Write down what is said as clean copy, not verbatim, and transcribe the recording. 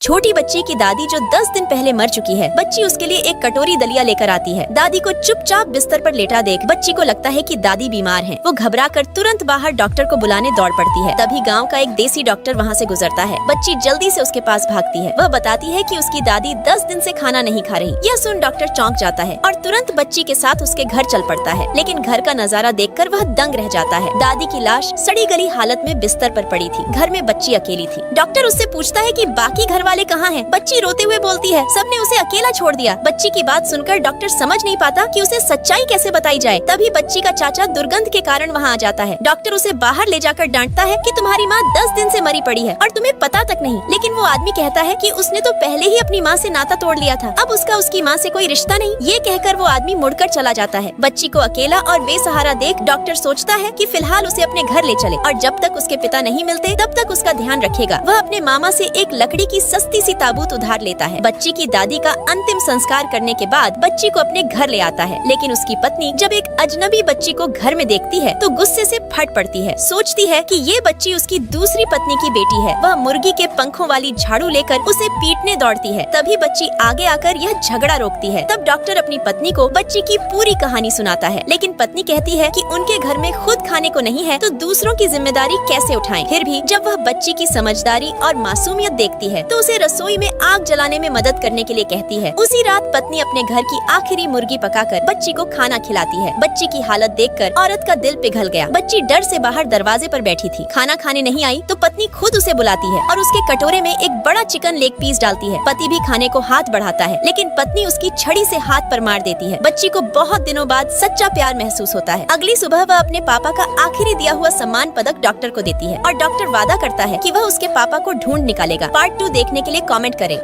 छोटी बच्ची की दादी जो 10 दिन पहले मर चुकी है। बच्ची उसके लिए एक कटोरी दलिया लेकर आती है। दादी को चुपचाप बिस्तर पर लेटा देख बच्ची को लगता है कि दादी बीमार है। वो घबराकर तुरंत बाहर डॉक्टर को बुलाने दौड़ पड़ती है। तभी गांव का एक देसी डॉक्टर वहां से गुजरता है। बच्ची जल्दी से उसके पास भागती है। वह बताती है कि उसकी दादी 10 दिन से खाना नहीं खा रही। यह सुन डॉक्टर चौंक जाता है और तुरंत बच्ची के साथ उसके घर चल पड़ता है। लेकिन घर का नजारा देखकर वह दंग रह जाता है। दादी की लाश सड़ी गली हालत में बिस्तर पर पड़ी थी। घर में बच्ची अकेली थी। डॉक्टर उससे पूछता है कि बाकी घर वाले कहाँ हैं? बच्ची रोते हुए बोलती है, सबने उसे अकेला छोड़ दिया। बच्ची की बात सुनकर डॉक्टर समझ नहीं पाता कि उसे सच्चाई कैसे बताई जाए। तभी बच्ची का चाचा दुर्गंध के कारण वहाँ आ जाता है। डॉक्टर उसे बाहर ले जाकर डांटता है कि तुम्हारी माँ 10 दिन से मरी पड़ी है और तुम्हें पता तक नहीं। लेकिन वो आदमी कहता है कि उसने तो पहले ही अपनी माँ से नाता तोड़ लिया था, अब उसका उसकी माँ से कोई रिश्ता नहीं। ये कहकर वो आदमी मुड़कर चला जाता है। बच्ची को अकेला और बेसहारा देख डॉक्टर सोचता है कि फिलहाल उसे अपने घर ले चले और जब तक उसके पिता नहीं मिलते तब तक उसका ध्यान रखेगा। वह अपने मामा से एक लकड़ी की सस्ती सी ताबूत उधार लेता है। बच्ची की दादी का अंतिम संस्कार करने के बाद बच्ची को अपने घर ले आता है। लेकिन उसकी पत्नी जब एक अजनबी बच्ची को घर में देखती है तो गुस्से से फट पड़ती है। सोचती है कि ये बच्ची उसकी दूसरी पत्नी की बेटी है। वह मुर्गी के पंखों वाली झाड़ू लेकर उसे पीटने दौड़ती है। तभी बच्ची आगे आकर यह झगड़ा रोकती है। तब डॉक्टर अपनी पत्नी को बच्ची की पूरी कहानी सुनाता है। लेकिन पत्नी कहती है कि उनके घर में खुद खाने को नहीं है तो दूसरों की जिम्मेदारी कैसे उठाएं। फिर भी जब वह बच्ची की समझदारी और मासूमियत देखती है तो उसे रसोई में आग जलाने में मदद करने के लिए कहती है। उसी रात पत्नी अपने घर की आखिरी मुर्गी पकाकर बच्ची को खाना खिलाती है। बच्ची की हालत देखकर औरत का दिल पिघल गया। बच्ची डर से बाहर दरवाजे पर बैठी थी। खाना खाने नहीं आई तो पत्नी खुद उसे बुलाती है और उसके कटोरे में एक बड़ा चिकन लेग पीस डालती है। पति भी खाने को हाथ बढ़ाता है लेकिन पत्नी उसकी छड़ी से हाथ पर मार देती है। बच्ची को बहुत दिनों बाद सच्चा प्यार महसूस होता है। अगली सुबह वह अपने पापा का आखिरी दिया हुआ सम्मान पदक डॉक्टर को देती है और डॉक्टर वादा करता है कि वह उसके पापा को ढूंढ निकालेगा। पार्ट 2 देखने के लिए कमेंट करें।